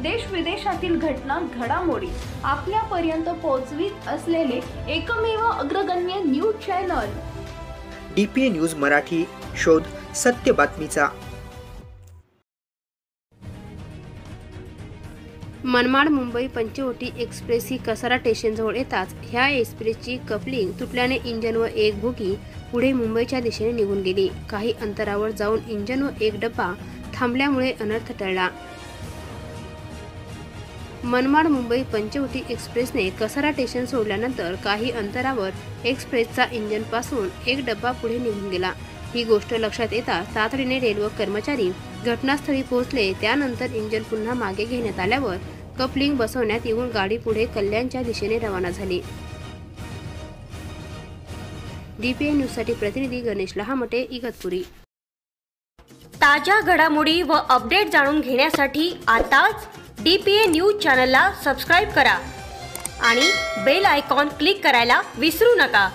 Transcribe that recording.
देश विदेशातील घटना घडामोडी आपल्यापर्यंत पोहोचवित असलेले एकमेव अग्रगण्य news channel DPA news Marathi. शोध सत्य बातमीचा. मनमाड मुंबई पंचवटी एक्सप्रेस ही कसारा स्टेशनजवळ येताच ह्या एक्सप्रेसची कपलिंग तुटल्याने इंजन व एक बोगी पुढे मुंबईच्या दिशेने निघून गेली. काही अंतरावर जाऊन इंजन व एक डब्बा थांबल्यामुळे अनर्थ टळला. मनमाड मुंबई पंचवटी एक्सप्रेसने कसारा स्टेशन सोडल्यानंतर काही अंतरावर एक्सप्रेसचा इंजनपासून एक डब्बा पुढे निघून गेला. ही गोष्ट लक्षात येताच तातडीने रेल्वे कर्मचारी घटनास्थळी पोहोचले. त्यानंतर इंजन पुन्हा मागे घेण्यात आल्यावर कपलिंग बसवण्यात येऊन गाडी पुढे कल्याणच्या दिशेने रवाना झाली. DPA न्यूजसाठी प्रतिनिधी गणेश लहामटे, इगतपुरी. ताज्या घडामोडी व अपडेट जाणून घेण्यासाठी आताच DPA न्यूज चॅनलला सबस्क्राईब करा आणि बेल आयकॉन क्लिक करायला विसरू नका.